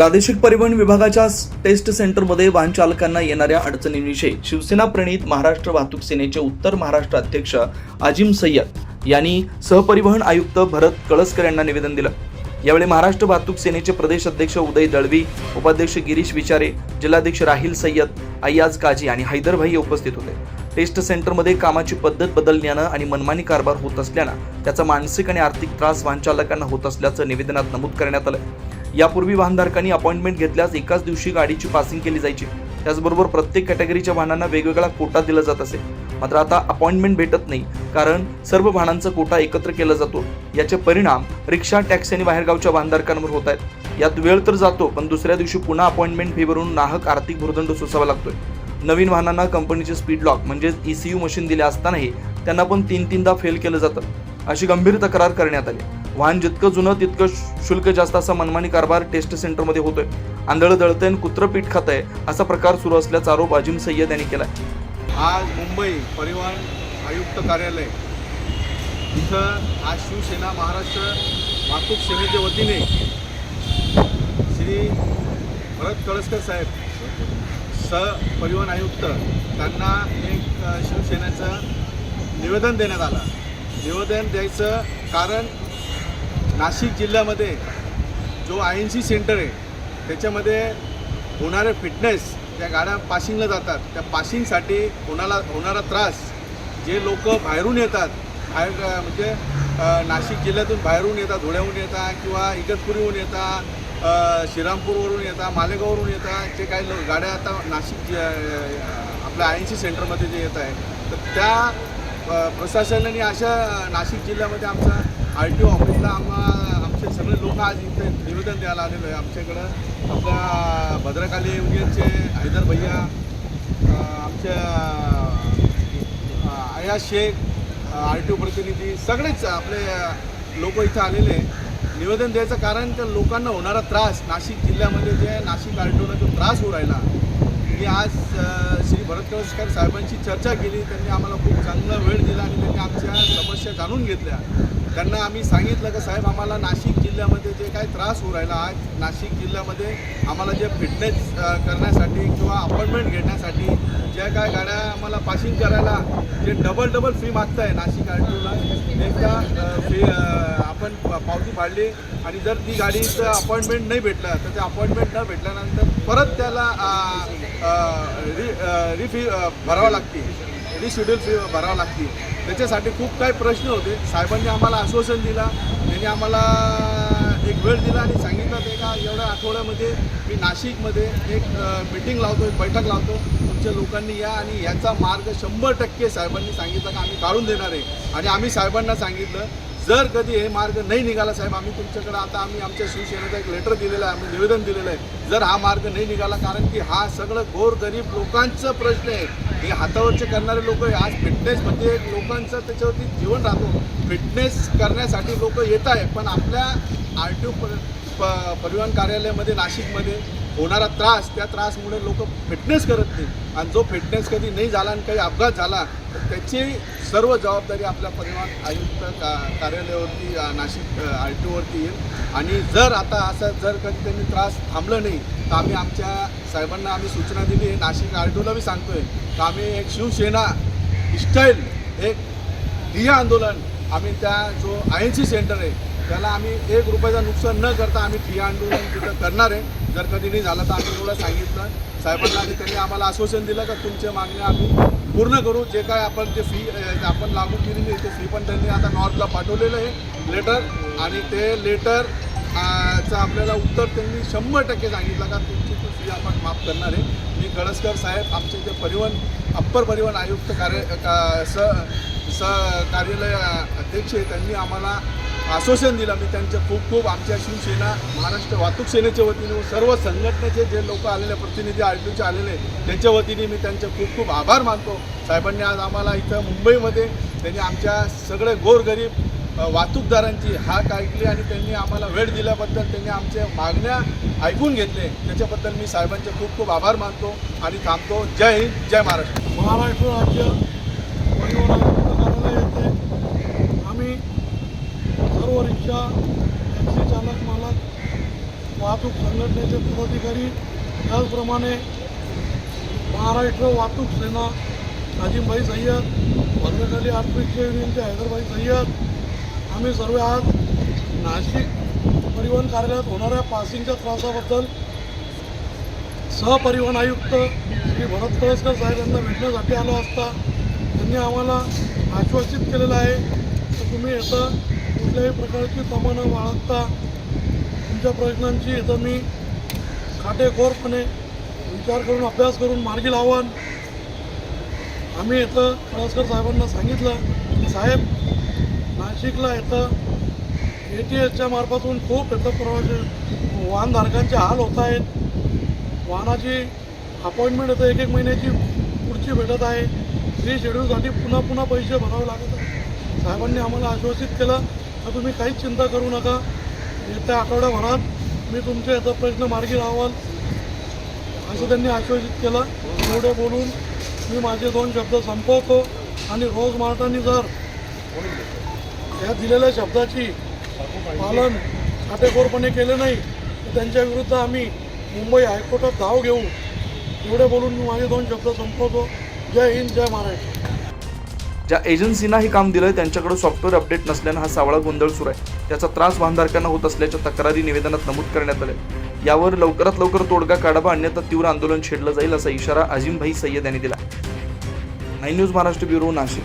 प्रादेशिक परिवहन विभागाच्या टेस्ट सेंटरमध्ये वाहन चालकांना येणाऱ्या अडचणींविषयी शिवसेना प्रणित महाराष्ट्र वाहतूक सेनेचे उत्तर महाराष्ट्र अध्यक्ष आजिम सय्यद यांनी सहपरिवहन आयुक्त भरत कळसकर यांना निवेदन दिलं। यावेळी महाराष्ट्र वाहतूक सेनेचे प्रदेश अध्यक्ष उदय दळवी, उपाध्यक्ष गिरीश विचारे, जिल्हाध्यक्ष राहिल सय्यद, अय्याज काजी आणि हैदर भाई उपस्थित होते। टेस्ट सेंटरमध्ये कामाची पद्धत बदलण्यानं आणि मनमानी कारभार होत असल्यानं त्याचा मानसिक आणि आर्थिक त्रास वाहन चालकांना होत असल्याचं निवेदनात नमूद करण्यात आलं। यापूर्वी वाहनधारकांनी अपॉइंटमेंट घेतल्यास एकाच दिवशी गाडीची पासिंग केली जायची। त्याचबरोबर प्रत्येक कॅटेगरीच्या वाहनांना वेगवेगळा कोटा दिला जात असे। मात्र आता अपॉइंटमेंट भेटत नाही, कारण सर्व वाहनांचा कोटा एकत्र केला जातो। याचे परिणाम रिक्षा, टॅक्सी आणि बाहेरगावच्या वाहनधारकांवर होत आहेत। यात वेळ तर जातो, पण दुसऱ्या दिवशी पुन्हा अपॉइंटमेंट फी भरून नाहक आर्थिक भुर्दंड सोसावा लागतोय। नवीन वाहनांना कंपनीचे स्पीड लॉक म्हणजे ECU मशीन दिले असतानाही त्यांना पण तीनदा फेल केलं जातं, अशी गंभीर तक्रार करण्यात आली। वाहन जितकं जुनं तितकं शुल्क जास्त असा मनमानी कारभार टेस्ट सेंटरमध्ये होतोय। आंधळं दळतंय आणि कुत्रं पीठ खातंय असा प्रकार सुरू असल्याचा आरोप आजिम सय्यद यांनी केलाय। आज मुंबई परिवहन आयुक्त कार्यालय इथं आज शिवसेना महाराष्ट्र वाहतूक सेनेच्या वतीने श्री भरत कळसकर साहेब सहपरिवहन आयुक्त त्यांना एक शिवसेनेचं निवेदन देण्यात आलं। निवेदन द्यायचं कारण नाशिक जिल्ह्यामध्ये जो INC सेंटर आहे त्याच्यामध्ये होणारे फिटनेस, त्या गाड्या पासिंगला जातात, त्या पासिंगसाठी होणारा त्रास, जे लोक बाहेरून येतात, म्हणजे नाशिक जिल्ह्यातून बाहेरून येतात, धुळ्याहून येतात किंवा इगतपुरीहून येतात, श्रीरामपूरवरून येतात, मालेगाववरून येतात, जे काही गाड्या आता नाशिक आपल्या INC सेंटरमध्ये जे येत आहे, तर त्या प्रशासनाने अशा नाशिक जिल्ह्यामध्ये आमचा RTO ऑफिसला आमचे सगळे लोक आज इथे निवेदन द्यायला आलेलो आहे। आमच्याकडं आपल्या भद्रकाली युनियनचे हैदर भैया, आमच्या अयाज शेख, RTO प्रतिनिधी, सगळेच आपले लोक इथं आलेले। निवेदन द्यायचं कारण तर लोकांना होणारा त्रास, नाशिक जिल्ह्यामध्ये जे नाशिक RTOला जो त्रास होऊ राहिला, मी आज श्री भरत कळसकर साहेबांची चर्चा केली। त्यांनी आम्हाला खूप चांगला वेळ दिला आणि त्यांनी आमच्या समस्या जाणून घेतल्या। त्यांना आम्ही सांगितलं की साहेब, आम्हाला नाशिक जिल्ह्यामध्ये जे काही त्रास होऊ राहिला, आज नाशिक जिल्ह्यामध्ये आम्हाला जे फिटनेस करण्यासाठी किंवा अपॉइंटमेंट घेण्यासाठी ज्या काय गाड्या आम्हाला पासिंग करायला जे डबल फी मागताय नाशिक RTOला, एकदा फी आपण पावती फाडली आणि जर ती गाडीचं अपॉइंटमेंट नाही भेटलं तर ते अपॉइंटमेंट न भेटल्यानंतर परत त्याला फी भरावं लागते, रिशेड्यूल फी भरावं लागते। त्याच्यासाठी खूप काही प्रश्न होते। साहेबांनी आम्हाला आश्वासन दिला, त्यांनी आम्हाला एक वेळ दिला आणि सांगितलं ते का एवढ्या आठवड्यामध्ये मी नाशिकमध्ये एक मीटिंग लावतो, एक बैठक लावतो, तुमच्या लोकांनी या आणि याचा मार्ग 100% साहेबांनी सांगितलं का आम्ही काढून देणार आहे। आणि आम्ही साहेबांना सांगितलं, जर कधी हे मार्ग नाही निघाला साहेब, आम्ही तुमच्याकडे आता आमच्या शिवसेनेचा एक लेटर दिलेलं आहे, आम्ही निवेदन दिलेलं आहे। जर हा मार्ग नाही निघाला, कारण की हा सगळं गोरगरीब लोकांचं प्रश्न आहे, हे हातावरचे करणारे लोक आज फिटनेसमध्ये लोकांचं त्याच्यावरती जीवन राहतो। फिटनेस करण्यासाठी लोक येत आहे, पण आपल्या RTO परिवहन कार्यालयामध्ये नाशिकमध्ये होणारा त्रास, त्या त्रासमुळे लोक फिटनेस करत नाही आणि जो फिटनेस कधी नाही झाला आणि काही अपघात झाला तर त्याची सर्व जबाबदारी आपल्या परिवहन आयुक्त कार्यालयावरती, नाशिक RTOवरती येईल। आणि जर आता असं जर कधी त्यांनी त्रास थांबलं नाही तर आम्ही आमच्या साहेबांना आम्ही सूचना दिली आहे, नाशिक RTOला बी सांगतोय तर आम्ही एक शिवसेना स्टाईल एक ठिय्या आंदोलन आम्ही त्या जो INC सेंटर आहे त्याला आम्ही 1 रुपयाचं नुकसान न करता आम्ही ठिय्या आंदोलन तिथं करणार आहे। जर कधी नाही झालं तर आम्ही एवढं सांगितलं साहेबांना आणि त्यांनी आम्हाला आश्वासन दिलं का तुमच्या मागण्या आम्ही पूर्ण करू। जे काय आपण ते फी आपण लागू केलेली आहे ते फी पण त्यांनी आता नॉर्थला पाठवलेलं आहे लेटर, आणि ते लेटरचं आपल्याला उत्तर त्यांनी 100% सांगितलं का तुमची ती फी आपण माफ करणार आहे। मी कळसकर साहेब, आमचे जे अप्पर परिवहन आयुक्त कार्यालय अध्यक्ष आहे, त्यांनी आम्हाला आश्वासन दिलं। मी त्यांचे खूप आमच्या शिवसेना महाराष्ट्र वाहतूक सेनेच्या वतीने सर्व संघटनेचे जे लोक आलेले, प्रतिनिधी RTOचे आलेले, त्यांच्या वतीने मी त्यांचे खूप आभार मानतो। साहेबांनी आज आम्हाला इथं मुंबईमध्ये त्यांनी आमच्या सगळे गोरगरीब वाहतूकदारांची हाक ऐकली आणि त्यांनी आम्हाला वेळ दिल्याबद्दल, त्यांनी आमच्या मागण्या ऐकून घेतले, त्याच्याबद्दल मी साहेबांचे खूप आभार मानतो आणि थांबतो। जय हिंद, जय महाराष्ट्र। महाराष्ट्र राज्य परिवहन आयुक्त कार्यालय येथे आम्ही सर्व रिक्षा, टॅक्सी चालक मालक, वाहतूक संघटनेचे विभागाचे पदाधिकारी, त्याचप्रमाणे महाराष्ट्र वाहतूक सेना अजिमभाई सय्यद, भद्रकाली ऑटो रिक्षा युनियनचे हैदरभाई सय्यद, आम्ही सर्व आज नाशिक परिवहन कार्यालयात होणाऱ्या पासिंगच्या त्रासाबद्दल सहपरिवहन आयुक्त श्री भरत कळसकर साहेब यांना भेटण्यासाठी आलो असता त्यांनी आम्हाला आश्वासित केलेलं आहे की तुम्ही इथं कुठल्याही प्रकारची तमा न बाळगता तुमच्या प्रश्नांची इथं मी काटेकोरपणे विचार करून अभ्यास करून मार्गी लावान. आम्ही इथं कळसकर साहेबांना सांगितलं की साहेब, नाशिकला इथं ATSच्या मार्फतून खूप इथं प्रवासी वाहनधारकांचे हाल होत आहेत. वाहनाची अपॉइंटमेंट इथं 1-1 महिन्याची पुढची भेटत आहे. शेड्यूलसाठी पुन्हा पैसे भरावे लागत आहे. साहेबांनी आम्हाला आश्वासित केलं तर तुम्ही काहीच चिंता करू नका, येत्या आठवड्याभरात मी तुमचे इथं प्रश्न मार्गी लावाल असं त्यांनी आश्वासित केलं. एवढं बोलून मी माझे 2 शब्द संपवतो आणि रोज मार्टांनी जर या दिलेल्या शब्दाची पालन काटेकोरपणे केले नाही तर त्यांच्या विरुद्ध आम्ही मुंबई हायकोर्टात धाव घेऊ. एवढे बोलून मी माझे 2 शब्द संपवतो. जय हिंद, जय महाराष्ट्र. ज्या एजन्सींना हे काम दिलंय त्यांच्याकडे सॉफ्टवेअर अपडेट नसल्यानं हा सावळा गोंधळ सुरू आहे. त्याचा त्रास वाहनधारकांना होत असल्याच्या तक्रारी निवेदनात नमूद करण्यात आल्या. यावर लवकरात लवकर तोडगा काढावा, अन्यथा तीव्र आंदोलन छेडलं जाईल असा इशारा अजिमभाई सय्यद यांनी दिला. 9 न्यूज महाराष्ट्र ब्युरो, नाशिक.